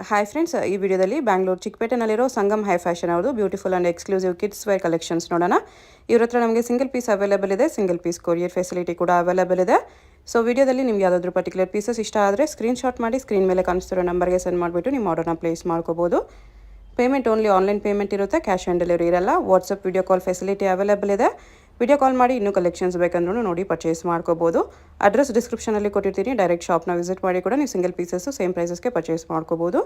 Hi friends, ಈ ವಿಡಿಯೋದಲ್ಲಿ ಬ್ಯಾಂಗ್ಳೂರು ಚಿಕ್ಕಪೇಟೆನಲ್ಲಿರೋ ಸಂಗಮ್ ಹೈ ಫ್ಯಾಷನ್ ಅವ್ರದ್ದು beautiful and exclusive kids wear collections ನೋಡೋಣ. ಇವ್ರ ಹತ್ರ ನಮಗೆ ಸಿಂಗಲ್ ಪೀಸ್ ಅವೈಲೇಬಲ್ ಇದೆ, ಸಿಂಗಲ್ ಪೀಸ್ ಕೊರಿಯರ್ ಫೆಸಿಲಿಟಿ ಕೂಡ ಅವೈಲೇಬಲ್ ಇದೆ. ಸೊ ವಿಡಿಯೋದಲ್ಲಿ ನಿಮ್ಗೆ ಯಾವುದಾದ್ರೂ ಪರ್ಟಿಕ್ಯುಲರ್ ಪೀಸಸ್ ಇಷ್ಟ ಆದರೆ ಸ್ಕ್ರೀನ್ಶಾಟ್ ಮಾಡಿ ಸ್ಕ್ರೀನ್ ಮೇಲೆ ಕಾಣಿಸ್ತಿರೋ ನಂಬರ್ಗೆ ಸೆಂಡ್ ಮಾಡಿಬಿಟ್ಟು ನಿಮ್ಮ ಆರ್ಡರ್ನ ಪ್ಲೇಸ್ ಮಾಡ್ಕೋಬೋದು. ಪೇಮೆಂಟ್ ಓನ್ಲಿ ಆನ್ಲೈನ್ ಪೇಮೆಂಟ್ ಇರುತ್ತೆ, ಕ್ಯಾಶ್ ಆನ್ ಡೆಲಿವರಿ ಇರಲ್ಲ. WhatsApp video call facility available ಇದೆ. ವಿಡಿಯೋ ಕಾಲ್ ಮಾಡಿ ಇನ್ನೂ ಕಲೆಕ್ಷನ್ಸ್ ಬೇಕಂದ್ರೂ ನೋಡಿ ಪರ್ಚೇಸ್ ಮಾಡ್ಕೋಬೋದು. ಅಡ್ರೆಸ್ ಡಿಸ್ಕ್ರಿಪ್ಷನಲ್ಲಿ ಕೊಟ್ಟಿರ್ತೀನಿ, ಡೈರೆಕ್ಟ್ ಶಾಪ್ನ ವಿಸಿಟ್ ಮಾಡಿ ಕೂಡ ನೀವು ಸಿಂಗಲ್ ಪೀಸಸ್ಸು ಸೇಮ್ ಪ್ರೈಸಸ್ಗೆ ಪರ್ಚೇಸ್ ಮಾಡ್ಕೋಬೋದು.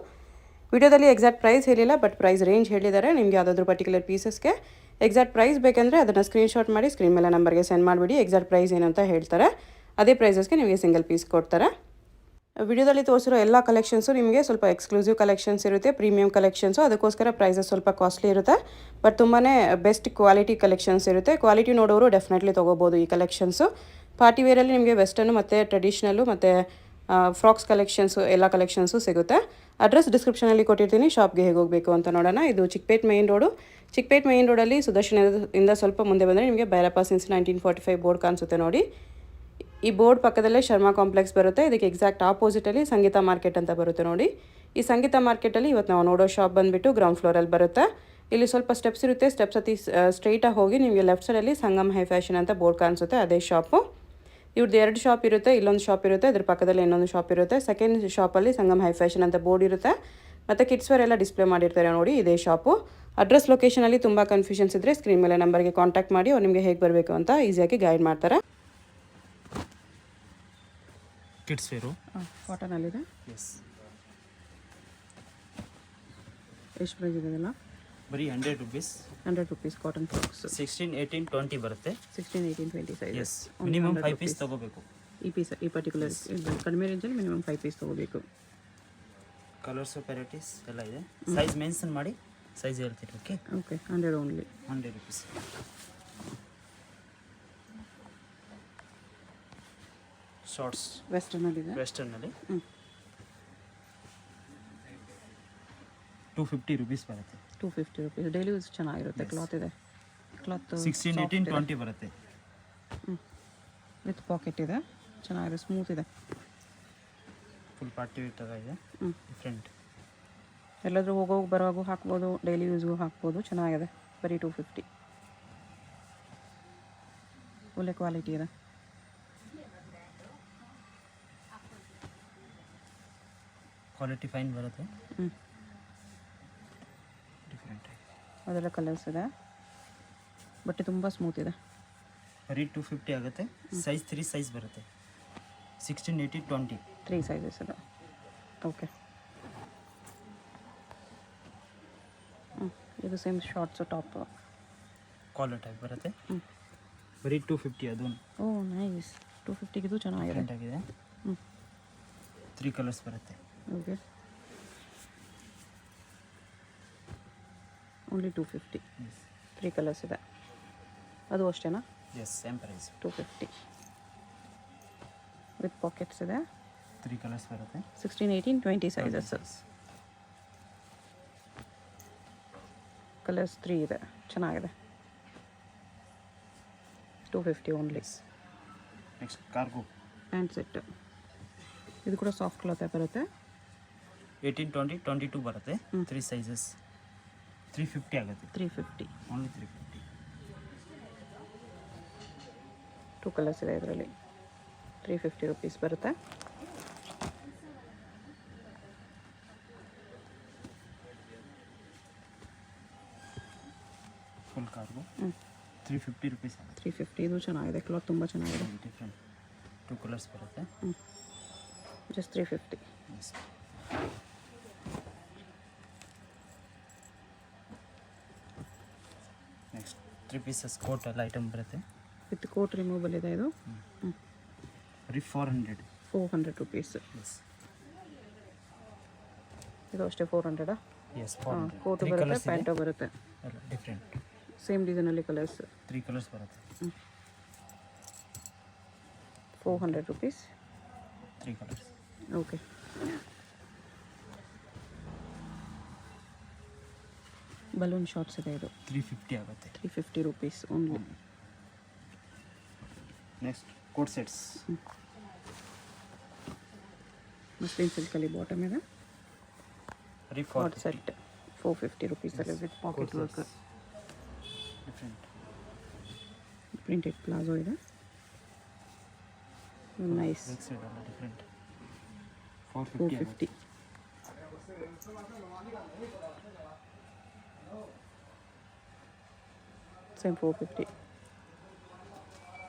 ವಿಡಿಯೋದಲ್ಲಿ ಎಕ್ಸಾಕ್ಟ್ ಪ್ರೈಸ್ ಹೇಳಿಲ್ಲ, ಬಟ್ ಪ್ರೈಸ್ ರೇಂಜ್ ಹೇಳಿದ್ದಾರೆ. ನಿಮಗೆ ಯಾವುದಾದ್ರೂ ಪರ್ಟಿಕ್ಯುಲರ್ ಪೀಸಸ್ಗೆ ಎಕ್ಸಾಕ್ಟ್ ಪ್ರೈಸ್ ಬೇಕಂದರೆ ಅದನ್ನು ಸ್ಕ್ರೀನ್ಶಾಟ್ ಮಾಡಿ ಸ್ಕ್ರೀನ್ ಮೇಲೆ ನಂಬರ್ಗೆ ಸೆಂಡ್ ಮಾಡಿಬಿಡಿ. ಎಕ್ಸಾಕ್ಟ್ ಪ್ರೈಸ್ ಏನು ಅಂತ ಹೇಳ್ತಾರೆ, ಅದೇ ಪ್ರೈಸಸ್ಗೆ ನಿಮಗೆ ಸಿಂಗಲ್ ಪೀಸ್ ಕೊಡ್ತಾರೆ. ವಿಡಿಯೋದಲ್ಲಿ ತೋರಿಸಿರೋ ಎಲ್ಲ ಕಲೆಕ್ಷನ್ಸು ನಿಮಗೆ ಸ್ವಲ್ಪ ಎಕ್ಸ್ಕ್ಲೂಸಿವ್ ಕಲೆಕ್ಷನ್ಸ್ ಇರುತ್ತೆ, ಪ್ರೀಮಿಯಂ ಕಲೆಕ್ಷನ್ಸು. ಅದಕ್ಕೋಸ್ಕರ ಪ್ರೈಸಸ್ ಸ್ವಲ್ಪ ಕಾಸ್ಟ್ಲಿ ಇರುತ್ತೆ, ಬಟ್ ತುಂಬಾ ಬೆಸ್ಟ್ ಕ್ವಾಲಿಟಿ ಕಲೆಕ್ಷನ್ಸ್ ಇರುತ್ತೆ. ಕ್ವಾಲಿಟಿ ನೋಡೋರು ಡೆಫಿನೆಟ್ಲಿ ತೊಗೋಬೋದು ಈ ಕಲೆಕ್ಷನ್ಸು. ಪಾರ್ಟಿ ವೇರಲ್ಲಿ ನಿಮಗೆ ವೆಸ್ಟರ್ನು ಮತ್ತು ಟ್ರೆಡಿಷ್ನಲ್ಲು ಮತ್ತು ಫ್ರಾಕ್ಸ್ ಕಲೆಕ್ಷನ್ಸು ಎಲ್ಲ ಕಲೆಕ್ಷನ್ಸು ಸಿಗುತ್ತೆ. ಅಡ್ರೆಸ್ ಡಿಸ್ಕ್ರಿಪ್ಷನಲ್ಲಿ ಕೊಟ್ಟಿರ್ತೀನಿ, ಶಾಪ್ಗೆ ಹೇಗೆ ಹೋಗಬೇಕು ಅಂತ ನೋಡೋಣ. ಇದು Chickpet main road. Chickpet main ರೋಡಲ್ಲಿ ಸುದರ್ಶನದಿಂದ ಸ್ವಲ್ಪ ಮುಂದೆ ಬಂದರೆ ನಿಮಗೆ ಭೈರಪ್ಪ ಸಿನ್ಸ್ 1945 ಬೋರ್ಡ್ ಕಾಣಿಸುತ್ತೆ ನೋಡಿ. ಈ ಬೋರ್ಡ್ ಪಕ್ಕದಲ್ಲೇ ಶರ್ಮಾ ಕಾಂಪ್ಲೆಕ್ಸ್ ಬರುತ್ತೆ. ಇದಕ್ಕೆ ಎಕ್ಸಾಕ್ಟ್ ಆಪೋಸಿಟಲ್ಲಿ ಸಂಗೀತ ಮಾರ್ಕೆಟ್ ಅಂತ ಬರುತ್ತೆ ನೋಡಿ. ಈ ಸಂಗೀತ ಮಾರ್ಕೆಟಲ್ಲಿ ಇವತ್ತು ನಾವು ನೋಡೋ ಶಾಪ್ ಬಂದುಬಿಟ್ಟು ಗ್ರೌಂಡ್ ಫ್ಲೋರಲ್ಲಿ ಬರುತ್ತೆ. ಇಲ್ಲಿ ಸ್ವಲ್ಪ ಸ್ಟೆಪ್ಸ್ ಇರುತ್ತೆ, ಸ್ಟೆಪ್ಸ್ ಹತ್ತಿ ಸ್ಟ್ರೈಟಾಗಿ ಹೋಗಿ ನಿಮಗೆ ಲೆಫ್ಟ್ ಸೈಡಲ್ಲಿ ಸಂಗಮ್ ಹೈ ಫ್ಯಾಷನ್ ಅಂತ ಬೋರ್ಡ್ ಕಾಣಿಸುತ್ತೆ, ಅದೇ ಶಾಪು. ಇವ್ರದ್ದು 2 ಶಾಪ್ ಇರುತ್ತೆ, ಇಲ್ಲೊಂದು ಶಾಪ್ ಇರುತ್ತೆ, ಇದ್ರ ಪಕ್ಕದಲ್ಲಿ ಇನ್ನೊಂದು ಶಾಪ್ ಇರುತ್ತೆ. ಸೆಕೆಂಡ್ ಶಾಪಲ್ಲಿ ಸಂಗಮ್ ಹೈ ಫ್ಯಾಷನ್ ಅಂತ ಬೋರ್ಡ್ ಇರುತ್ತೆ, ಮತ್ತು ಕಿಡ್ಸ್ ವೇರ್ ಎಲ್ಲ ಡಿಸ್ಪ್ಲೇ ಮಾಡಿರ್ತಾರೆ ನೋಡಿ, ಇದೇ ಶಾಪು. ಅಡ್ರೆಸ್ ಲೊಕೇಶನಲ್ಲಿ ತುಂಬ ಕನ್ಫ್ಯೂಷನ್ಸ್ ಇದ್ದರೆ ಸ್ಕ್ರೀನ್ ಮೇಲೆ ನಂಬರ್ಗೆ ಕಾಂಟ್ಯಾಕ್ಟ್ ಮಾಡಿ, ಅವ್ರು ನಿಮಗೆ ಹೇಗೆ ಬರಬೇಕು ಅಂತ ಈಸಿಯಾಗಿ ಗೈಡ್ ಮಾಡ್ತಾರೆ. ಕಿಡ್ಸ್ ವೇರು ಕಾಟನಲ್ಲಿದೆ. ಎಸ್, ಎಷ್ಟು ಪ್ರೈಸ್ ಇದೆಲ್ಲ? ಬರೀ 100 rupees. 100 rupees cotton frocks. 16, 18, 20 ಬರುತ್ತೆ. 16, 18, 20 ಸೈಜ್. ಎಸ್, ಮಿನಿಮಮ್ 5 ಪೀಸ್ ತೊಗೋಬೇಕು. ಈ ಪರ್ಟಿಕ್ಯುಲರ್ ಕಡಿಮೆ ರೇಂಜಲ್ಲಿ ಮಿನಿಮಮ್ 5 ಪೀಸ್ ತೊಗೋಬೇಕು. ಕಲರ್ಸ್ ವೆರೈಟೀಸ್ ಎಲ್ಲ ಇದೆ. ಸೈಜ್ ಮೆನ್ಷನ್ ಮಾಡಿ ಸೈಜ್ ಹೇಳ್ತೀರಿ. Okay okay, 100 only. 100 rupees. Shorts ವೆಸ್ಟರ್ನಲ್ಲಿದೆ. ವೆಸ್ಟರ್ನಲ್ಲಿ 250 rupees ಬರುತ್ತೆ. 250 rupees. ಡೈಲಿ ಯೂಸ್ ಚೆನ್ನಾಗಿರುತ್ತೆ. ಕ್ಲಾತ್ ಇದೆ, ಕ್ಲಾತ್ 16, 18, 20 ಬರುತ್ತೆ. ವಿತ್ ಪಾಕೆಟ್ ಇದೆ, ಚೆನ್ನಾಗಿದೆ, ಸ್ಮೂತ್ ಇದೆ. ಫುಲ್ ಪಾರ್ಟಿ ವೇರ್ ಥರ ಇದೆ, ಡಿಫ್ರೆಂಟ್. ಎಲ್ಲಾದರೂ ಹೋಗೋಗಿ ಬರೋವಾಗೂ ಹಾಕ್ಬೋದು, ಡೈಲಿ ಯೂಸ್ಗೂ ಹಾಕ್ಬೋದು, ಚೆನ್ನಾಗಿದೆ. ಬರೀ 250. ಒಳ್ಳೆ ಕ್ವಾಲಿಟಿ ಇದೆ. ಕ್ವಾಲಿಟಿ ಫೈನ್ ಬರುತ್ತೆ. ಡಿಫ್ರೆಂಟ್ ಅದೆಲ್ಲ ಕಲರ್ಸ್ ಇದೆ, ಬಟ್ಟೆ ತುಂಬ ಸ್ಮೂತ್ ಇದೆ. ಬರೀ 250 ಆಗುತ್ತೆ. ಸೈಜ್ 3 ಸೈಜ್ ಬರುತ್ತೆ. 16, 18, 20 3 ಸೈಜಸ್ ಇದೆ. ಓಕೆ, ಇದು same shorts top collar type ಬರುತ್ತೆ. ಬರೀ 250 ಅದು. ಓ ನೈಸ್. 250 ಇದು ಚೆನ್ನಾಗಿದೆ, ಡಿಫ್ರೆಂಟ್ ಆಗಿದೆ. 3 ಕಲರ್ಸ್ ಬರುತ್ತೆ. Okay, only 250. 3 ಕಲರ್ಸ್ ಇದೆ. ಅದು ಅಷ್ಟೇನಾ? Yes, same price 250 with pockets ಇದೆ. 3 ಕಲರ್ಸ್ ಬರುತ್ತೆ. 16, 18, 20 ಸೈಜಸ್. ಕಲರ್ಸ್ 3 ಇದೆ, ಚೆನ್ನಾಗಿದೆ. 250 only. Next cargo pant set. ಇದು ಕೂಡ ಸಾಫ್ಟ್ ಕ್ಲಾತ್ ಬರುತ್ತೆ. 18, 20, 22 ಬರುತ್ತೆ. 3 ಸೈಜಸ್. 350 ಆಗುತ್ತೆ. 350 ಓನ್ಲಿ 350. 2 ಕಲರ್ಸ್ ಇದೆ ಇದರಲ್ಲಿ. 350 rupees ಬರುತ್ತೆ. ಫುಲ್ ಕಾರ್ಗೋ 350 rupees ಆಗುತ್ತೆ. 350. ಇದು ಚೆನ್ನಾಗಿದೆ, ಕ್ಲಾತ್ ತುಂಬ ಚೆನ್ನಾಗಿದೆ. ಡಿಫ್ರೆಂಟ್ 2 ಕಲರ್ಸ್ ಬರುತ್ತೆ. Just 350. Yes. Next 3 pieces coat ಎಲ್ಲ ಐಟಮ್ ಬರುತ್ತೆ. ವಿತ್ ಕೋಟ್ ರಿಮೂವಲ್ ಇದೆ ಇದು. ಬರೀ 400. 400 rupees. ಎಸ್, ಇದು ಅಷ್ಟೇ 400. ಎಸ್, 400. ಕೋಟು 3 ಬರುತ್ತೆ, ಕಲರ್ಸ್ ಇದೆ. ಪ್ಯಾಂಟು ಬರುತ್ತೆ. ಎಲ್ಲ ಡಿಫ್ರೆಂಟ್. ಸೇಮ್ ಡಿಸೈನಲ್ಲಿ ಕಲರ್ಸ್. 3 ಕಲರ್ಸ್ ಬರುತ್ತೆ. 400 rupees. 3 colours. Okay, balloon shorts ಇದೆ. ಇದು 350 ಆಗುತ್ತೆ. 350 rupees only. Next coat sets. Muslin ಸಿಲ್ಕಲ್ಲಿ ಬಾಟಮ್ ಇದೆ. ಬರೀ ಕಾಟ್ ಸೆಟ್ 450 ರುಪೀಸಲ್ಲಿ with pocket work. Different printed palazzo ಇದೆ. ನೈಸ್. ಡಿಫ್ರೆಂಟ್ 450. ಸೇಮ್ 450.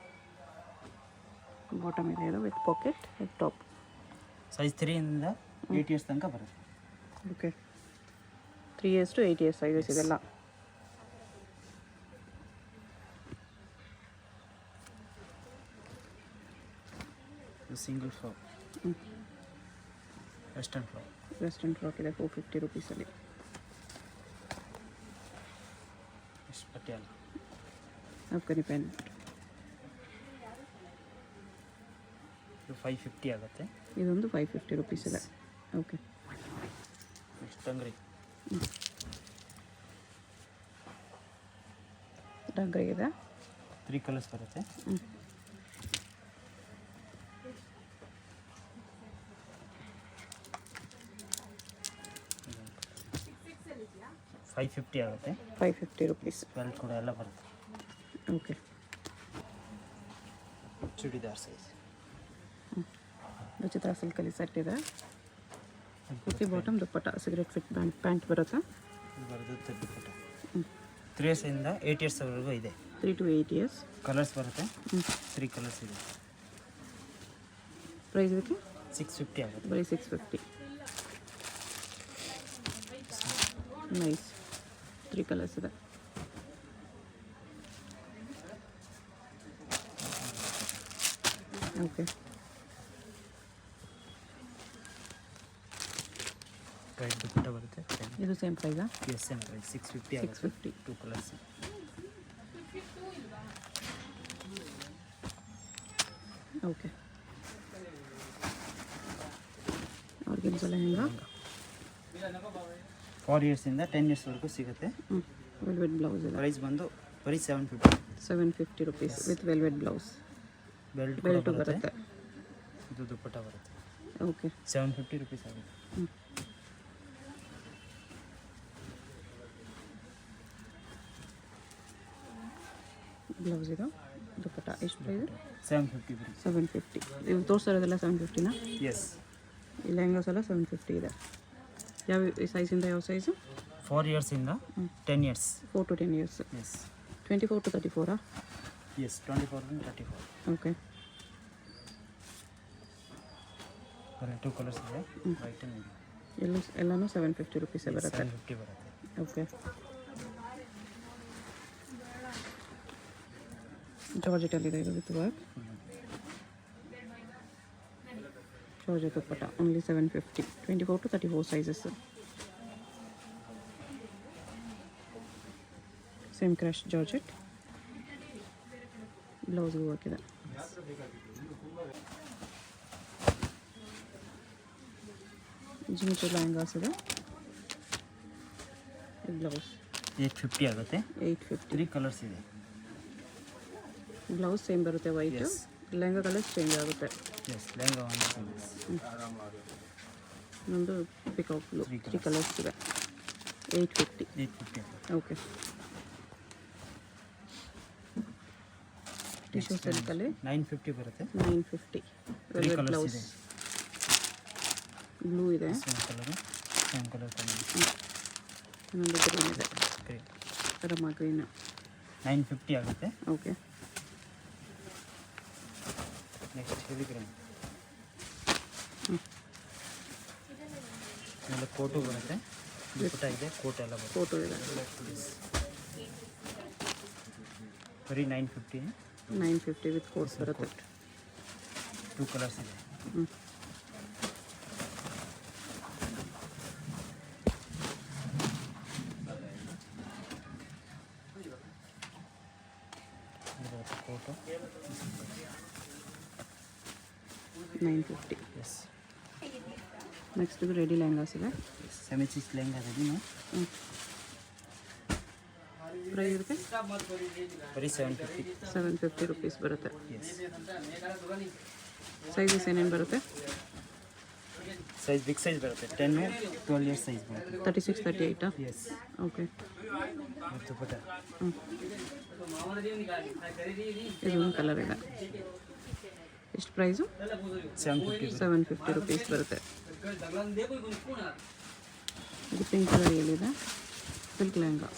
ಬಾಟಮ್ ಇದೆ ಇದು with pocket with top. Size 3 ಇಂದ 8 ಇಯರ್ಸ್ ತನಕ ಬರುತ್ತೆ. Okay 3 years to 8 years sizes ಇದೆಲ್ಲ. ಸಿಂಗಲ್ ಫ್ರಾಕ್ ವೆಸ್ಟರ್ನ್ ಫ್ರಾಕ್ ಇದೆ 450 ರುಪೀಸಲ್ಲಿ. ಪಟಿಯಾಲ ಅಫ್ಘಾನಿ ಪ್ಯಾಂಟ್ 550 ಆಗುತ್ತೆ. ಇದೊಂದು 550 ರುಪೀಸ್ ಇದೆ. ಓಕೆ ನೆಕ್ಸ್ಟ್ ಟಂಗ್ರಿ ಡಂಗ್ರಿ ಇದೆ. 3 ಕಲರ್ಸ್ ಬರುತ್ತೆ. $550 ಆಗುತ್ತೆ. 550 ರುಪೀಸ್. ಬೆಲ್ಟ್ ಕೂಡ ಎಲ್ಲ ಬರುತ್ತೆ. ಓಕೆ ಚೂಡಿದಾರ್ ಸೈಜ್ ವಿಚಿತ್ರ ಸಿಲ್ಕಲ್ಲಿ ಸೆಟ್ ಇದೆ. ಕುರ್ತಿ ಬಾಟಮ್ ದುಪ್ಪಟ್ಟ ಸಿಗರೆಟ್ ಫಿಟ್ ಪ್ಯಾಂಟ್ ಬರುತ್ತೆ. ಬರುತ್ತೆ ದುಪ್ಪಟ್ಟ. 3 ಇಯರ್ಸ್ ಇಂದ 8 ಇಯರ್ಸ್ ವರೆಗೂ ಇದೆ. 3 to 8 ಇಯರ್ಸ್. ಕಲರ್ಸ್ ಬರುತ್ತೆ. 3 ಕಲರ್ಸ್ ಇದೆ. ಪ್ರೈಸ್ ಇದಕ್ಕೆ 650 ಆಗುತ್ತೆ. ಬರೀ 650. ನೈಸ್. 3 ಕಲರ್ಸ್ ಇದೆ. ಓಕೆ ವೈಟ್ ದುಪ್ಪಟ್ಟ ಬರುತ್ತೆ. ಇದು ಸೇಮ್ ಪ್ರೈಸಾ? ಎಸ್ ಸೇಮ್ ಪ್ರೈಸ್ 650 ಆಗುತ್ತೆ. 650. 2 colours. Okay organs lehenga 4 years ಇಂದ 10 ಇಯರ್ಸ್ ವರೆಗೂ ಸಿಗುತ್ತೆ. ವೆಲ್ವೆಟ್ ಬ್ಲೌಸ್ ಇದೆ. ಪ್ರೈಸ್ ಬಂದು ಬರೀ 750 rupees with velvet blouse. Belt ಬರುತ್ತೆ. ಇದು ದುಪ್ಪಟ್ಟ ಬರುತ್ತೆ. ಓಕೆ 750 ರುಪೀಸ್ ಆಗುತ್ತೆ. ಬ್ಲೌಸ್ ಇದು ದುಪ್ಪಟ್ಟ ಎಷ್ಟು ಪ್ರೈಸ್? 750 ಬರುತ್ತೆ. 750. ಇವು ತೋರಿಸ್ತಿರೋದೆಲ್ಲ 750ನಾ? ಎಸ್. ಈ ಲೆಹಂಗಾಸ್ ಎಲ್ಲ 750 ಇದೆ. ಯಾವ ಸೈಜಿಂದ ಯಾವ ಸೈಜು? 4 ಇಯರ್ಸ್ ಇಂದ 10 years. 4 to 10 years. Yes. 24 to 34 yes 24 and 34. Okay ಬರೀ 2 ಕಲರ್ಸ್ ಇದೆ. ವೈಟ್ ಅಂಡ್ ಎಲ್ಲನೂ 750 ರುಪೀಸ್ ಬರುತ್ತೆ. 750 ಬರುತ್ತೆ. ಓಕೆ ಜಾರ್ಜೆಟಲ್ಲಿದೆ ಇದು with work. Georgette dupatta only 750. 24 to 34 sizes. Same crush georgette. ಬ್ಲೌಸ್ಗೂ ವರ್ಕ್ ಇದೆ. ಜಿಮಿಚು ಲೆಹಂಗಾಸ್ ಇದೆ. ಬ್ಲೌಸ್ 850 ಆಗುತ್ತೆ. 850. 3 ಕಲರ್ಸ್ ಇದೆ. ಬ್ಲೌಸ್ ಸೇಮ್ ಬರುತ್ತೆ ವೈಟ್. ಲೆಹಂಗಾ ಕಲರ್ಸ್ ಚೇಂಜ್ ಆಗುತ್ತೆ. ಎಸ್ ಲೆಹಂಗಾ ನಮ್ಮದು ಪಿಕಾಕ್ ಬ್ಲೂ 3 ಕಲರ್ಸ್ ಇದೆ. 850. 850 ಓಕೆ ಟಿಶ್ಯೂ ಸಿಲ್ಕಲ್ಲಿ 950 ಬರುತ್ತೆ. 950. ವೆಲ್ವೆಟ್ ಬ್ಲೌಸ್ ಬ್ಲೂ ಇದೆ. ಸೇಮ್ ಕಲರ್ ಇನ್ನೊಂದು ಗ್ರೀನ್ ಇದೆ. ರಮ ಗ್ರೀನ್ 950 ಆಗುತ್ತೆ. ಓಕೆ ನೆಕ್ಸ್ಟ್ ಹೆವಿ ಗ್ರೀನ್ ಆಮೇಲೆ ಕೋಟು ಬರುತ್ತೆ. ದುಪ್ಪಟ್ಟ ಇದೆ. ಕೋಟ್ ಎಲ್ಲ ಬರುತ್ತೆ. ಫೋಟೋ ಇದೆ. ಬರೀ 950. 950 ವಿತ್ ಕೋಟ್ಸ್ ಬರುತ್ತೆ. 2 ಕಲರ್ಸ್ ಇದೆ. Coat 950. Yes. Next ready lehengas ಇದೆ. ಸೆಮಿಸಿಸ್ ಲೆಹಂಗಾ ಇದೆ. ಪ್ರೈಸ್ ಇರುತ್ತೆ ಬರೀ 750. 750 ರುಪೀಸ್ ಬರುತ್ತೆ. ಎಸ್. ಸೈಜಸ್ ಏನೇನು ಬರುತ್ತೆ? ಸೈಜ್ ಬಿಗ್ ಸೈಜ್ ಬರುತ್ತೆ 10-12 ಇಯರ್ಸ್ ಸೈಜ್ ಬರುತ್ತೆ 36 38 ಎಸ್ ಓಕೆ ದುಪ್ಪಟ್ಟ ಇದೊಂದು ಕಲರ್ ಇದೆ. ಎಷ್ಟು ಪ್ರೈಸು? 750 ರುಪೀಸ್ ಬರುತ್ತೆ. ಇದು ಪಿಂಕ್ ಕಲರ್ ಎಲ್ಲಿದೆ? ಸಿಲ್ಕ್ ಲೆಹಂಗಾ.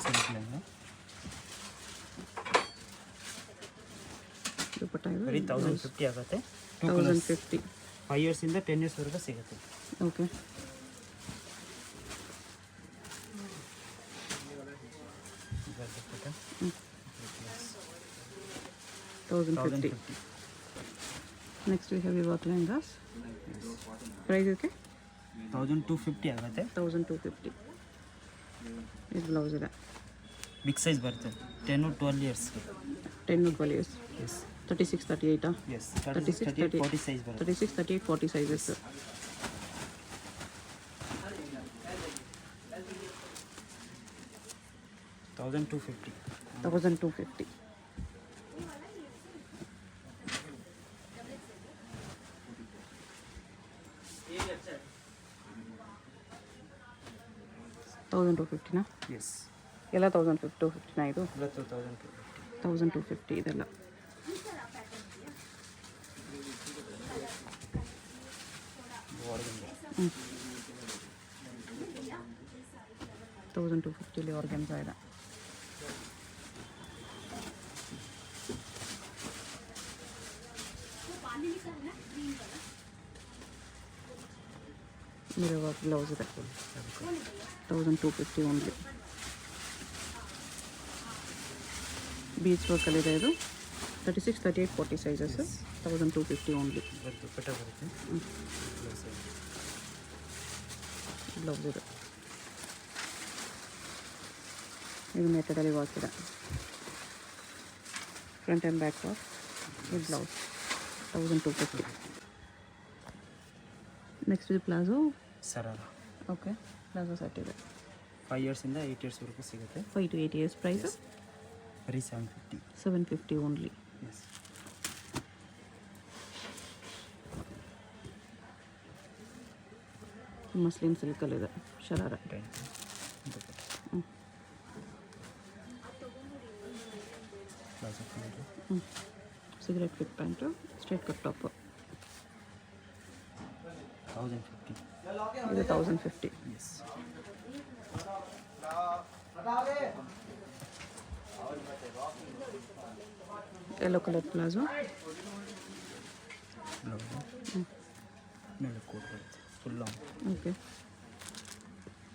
ದುಪ್ಪಟ್ಟ ಇದು ಬರೀ 1050 ಆಗುತ್ತೆ. 1050 5 ಇಯರ್ಸಿಂದ 10 ಇಯರ್ಸ್ವರೆಗೂ ಸಿಗುತ್ತೆ. Okay dupatta 1050. Next we have work lehengas. Price ಇದಕ್ಕೆ 1250 ಆಗುತ್ತೆ. 1250. ಇದು ಬ್ಲೌಸ್ ಇದೆ. ಬಿಗ್ ಸೈಜ್ ಬರುತ್ತೆ 10-12 years 10-12 years. Yes 36 38 yes 36 40 size ಬರುತ್ತೆ 36 38 40 ಸೈಜಸ್. $1250. 1250. $1250 ಎಸ್ ಎಲ್ಲ 1250 ಇದು 1250. 1250 ಇದೆಲ್ಲ. ಹ್ಞೂ 1250 ಆರ್ಗನ್ಸಾ ಇದೆ. ಮಿರರ್ ವರ್ಕ್ ಬ್ಲೌಸ್ ಇದೆ 1250 ಓನ್ಲಿ. ಬೀಚ್ ವರ್ಕಲ್ಲಿದೆ ಇದು 36 38 40 ಸೈಜಸ್ 1250 ಓನ್ಲಿ. ದುಪ್ಪಟ್ಟ ಬರುತ್ತೆ ಬ್ಲೌಸ್ ಇದೆ. ಇದು ಮೆಥಡಲ್ಲಿ ವರ್ಕ್ ಇದೆ. Front and back work. ಇದು ಬ್ಲೌಸ್ 1250. ನೆಕ್ಸ್ಟ್ ಇದು palazzo sharara. Okay palazzo set ಇದೆ 5 ಇಯರ್ಸಿಂದ 8 ಇಯರ್ಸ್ವರೆಗೂ ಸಿಗುತ್ತೆ. 5 to 8 years ಪ್ರೈಸ್ ಬರೀ 750. 750 ಓನ್ಲಿ. ಎಸ್ ಮಸ್ಲಿನ್ ಸಿಲ್ಕಲ್ಲಿದೆ ಶರಾರ. ದುಪ್ಪಟ್ಟ ಹ್ಞೂ ಪ್ಲಾಜೋ ಪ್ಯಾಂಟು ಹ್ಞೂ cigarette fit pants straight cut top. 1050. ಇದು 1050. Yes yellow colour palazzo. Blouse ಮೇಲೆ ಕೋಟ್ ಬರುತ್ತೆ ಫುಲ್ ಲಾಂಗ್. Okay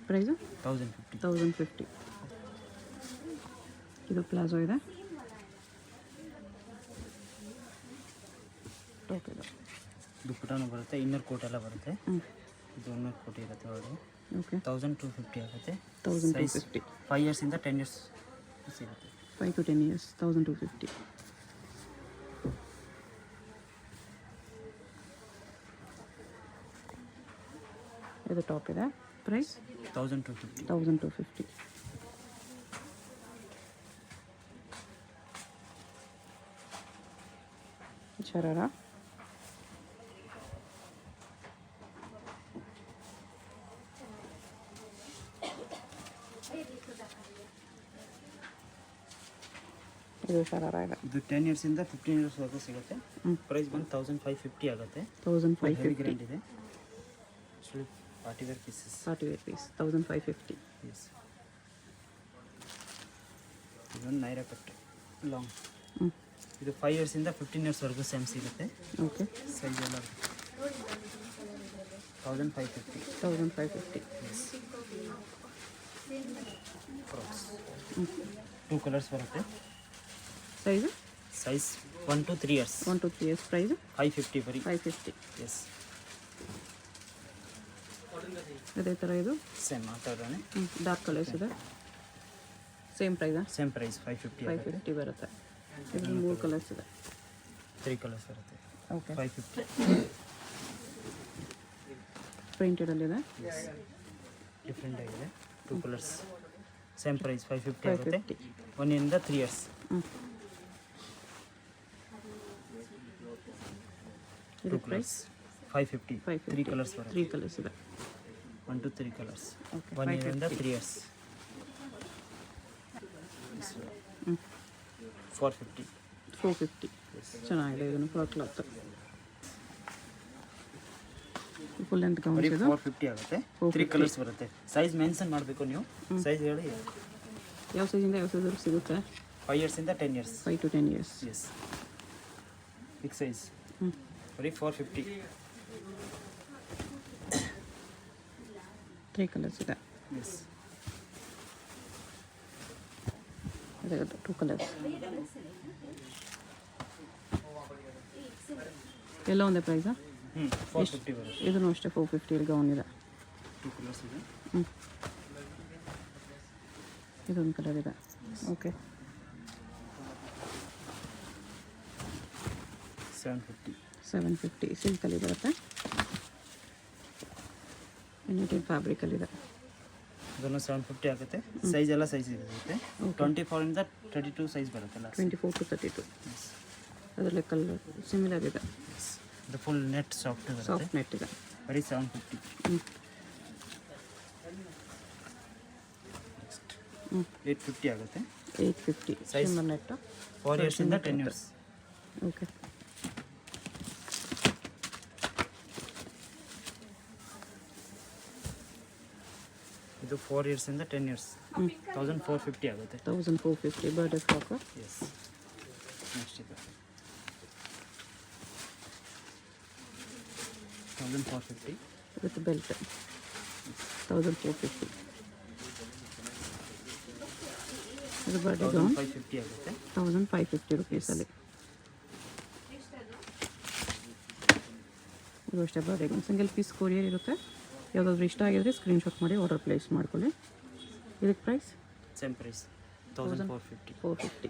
price 1050. 1050. ಇದು ಪ್ಲಾಜೋ ಇದೆ ಟಾಪ್ ಇದೆ. ದುಪ್ಪಟ್ಟನೂ ಬರುತ್ತೆ ಇನ್ನರ್ ಕೋಟ್ ಎಲ್ಲ ಬರುತ್ತೆ. ಹ್ಞೂ ಇದು ಇನ್ನರ್ ಕೋಟ್ ಇರುತ್ತೆ ಒಳಗೆ. ಓಕೆ 1250 ಆಗುತ್ತೆ. 1250. 5 ಇಯರ್ಸಿಂದ 10 ಇಯರ್ಸ್ ಸಿಗುತ್ತೆ. 5 to 10 years 1250. ಇದು ಟಾಪ್ ಇದೆ ಪ್ರೈಸ್ 1250. 1250. ಶರಾರ ಇದು ಶರಾರ ಇದೆ. ಇದು 10 ಇಯರ್ಸಿಂದ 15 ಇಯರ್ಸ್ವರೆಗೂ ಸಿಗುತ್ತೆ. ಹ್ಞೂ ಪ್ರೈಸ್ ಬಂದು 1550 ಆಗುತ್ತೆ. 1550. ಹೆವಿ ಗ್ರ್ಯಾಂಡ್ ಇದೆ. Party wear pieces. Party wear piece 1550. Yes ಇದೊಂದು ನೈರಾ ಕಟ್ ಲಾಂಗ್. ಹ್ಞೂ ಇದು 5 ಇಯರ್ಸಿಂದ 15 ಇಯರ್ಸ್ವರೆಗೂ ಸೇಮ್ ಸಿಗುತ್ತೆ. ಓಕೆ ಸೈಜ್ ಎಲ್ಲ 1550. 1550. ಎಸ್ ಫ್ರಾಕ್ಸ್ ಹ್ಞೂ 2 ಕಲರ್ಸ್ ಬರುತ್ತೆ. Size size 1 to 3 years 1 to 3 years price 550 ಬರೀ. 550. ಎಸ್ ಅದೇ ಥರ ಇದು ಸೇಮ್ ಆ ಥರನೇ ಡಾರ್ಕ್ ಕಲರ್ಸ್ ಇದೆ ಸೇಮ್ ಪ್ರೈಸಾ ಸೇಮ್ ಪ್ರೈಸ್ 550 ಆಗುತ್ತೆ. 550 ಬರುತ್ತೆ. ಇದರಲ್ಲಿ 3 ಕಲರ್ಸ್ ಇದೆ. 3 ಕಲರ್ಸ್ ಬರುತ್ತೆ ಓಕೆ 550. ಪ್ರಿಂಟೆಡಲ್ಲಿದೆ. ಡಿಫ್ರೆಂಟ್ ಆಗಿದೆ 2 ಕಲರ್ಸ್ ಸೇಮ್ ಪ್ರೈಸ್ 550 ಆಗುತ್ತೆ. 550. 1 ಇಂದ 3 ಇಯರ್ಸ್. ಹ್ಞೂ 2 ಕಲರ್ಸ್ 550 550. 3 ಕಲರ್ಸ್ ಬರುತ್ತೆ 3 ಕಲರ್ಸ್ ಇದೆ 1 to 3 ಕಲರ್ಸ್ ಓಕೆ 1 year ಇಂದ 3 years 450 450 ಚೆನ್ನಾಗಿದೆ ಇದನ್ನು for cloth full length gowns ಬರೀ ಇದು 450 ಆಗುತ್ತೆ 3 ಕಲರ್ಸ್ ಬರುತ್ತೆ ಸೈಜ್ ಮೆನ್ಷನ್ ಮಾಡಬೇಕು ನೀವು ಸೈಜ್ ಹೇಳಿ ಯಾವ ಸೈಜಿಂದ ಯಾವ ಸೈಜ್ ಸಿಗುತ್ತೆ 5 years ಇಂದ 10 years 5 to 10 years yes big size ಬರೀ 450 3 ಕಲರ್ಸ್ ಇದೆ ಎಸ್ ಅದೇ 2 ಕಲರ್ಸ್ ಎಲ್ಲ ಒಂದೇ ಪ್ರೈಸಾ 450 ಬರುತ್ತೆ ಇದನ್ನು ಅಷ್ಟೇ 450 ಗೌನ್ ಇದೆ 2 ಕಲರ್ಸ್ ಇದೆ ಇದೊಂದು ಕಲರ್ ಇದೆ ಓಕೆ 750 ಸಿಲ್ಕಲ್ಲಿ ಬರುತ್ತೆ ಯುನೈಟೆಡ್ ಫ್ಯಾಬ್ರಿಕಲ್ಲಿದೆ ಇದನ್ನು 750 ಆಗುತ್ತೆ ಸೈಜ್ ಎಲ್ಲ ಸೈಜ್ ಇರುತ್ತೆ 24 ಇಂದ 32 ಸೈಜ್ ಬರುತ್ತಲ್ಲ 24 to 32 ಅದರಲ್ಲಿ ಕಲರ್ ಸಿಮಿಲರ್ ಇದೆ ಇದು ಫುಲ್ ನೆಟ್ ಸಾಫ್ಟ್ ಬರುತ್ತೆ ಸಾಫ್ಟ್ ನೆಟ್ ಇದೆ ಬರೀ 750 850 ಆಗುತ್ತೆ 850 Size? ಸಿಮ್ಮರ್ ನೆಟ್ 4 years ಇಂದ 10 years ಓಕೆ ಇದು 4 years ಇಂದ 10 years 1450 ಆಗುತ್ತೆ 1450 ಬರ್ಡೇ ಫ್ರಾಕು ಎಸ್ ನೆಕ್ಸ್ಟ್ ಇದು 1450 ವಿತ್ ಬೆಲ್ಟ್ 1450 ಇದು ಬರ್ಡೇ ಗೌನ್ 1550 ಆಗುತ್ತೆ 1550 ರುಪೀಸಲ್ಲಿ ಇದು ಅಷ್ಟೇ birthday gown single piece courier ಇರುತ್ತೆ ಯಾವುದಾದ್ರೂ ಇಷ್ಟ ಆಗಿದ್ರೆ ಸ್ಕ್ರೀನ್ಶಾಟ್ ಮಾಡಿ ಆರ್ಡರ್ ಪ್ಲೇಸ್ ಮಾಡ್ಕೊಳ್ಳಿ ಇದಕ್ಕೆ ಪ್ರೈಸ್ ಸೇಮ್ ಪ್ರೈಸ್ 1450 450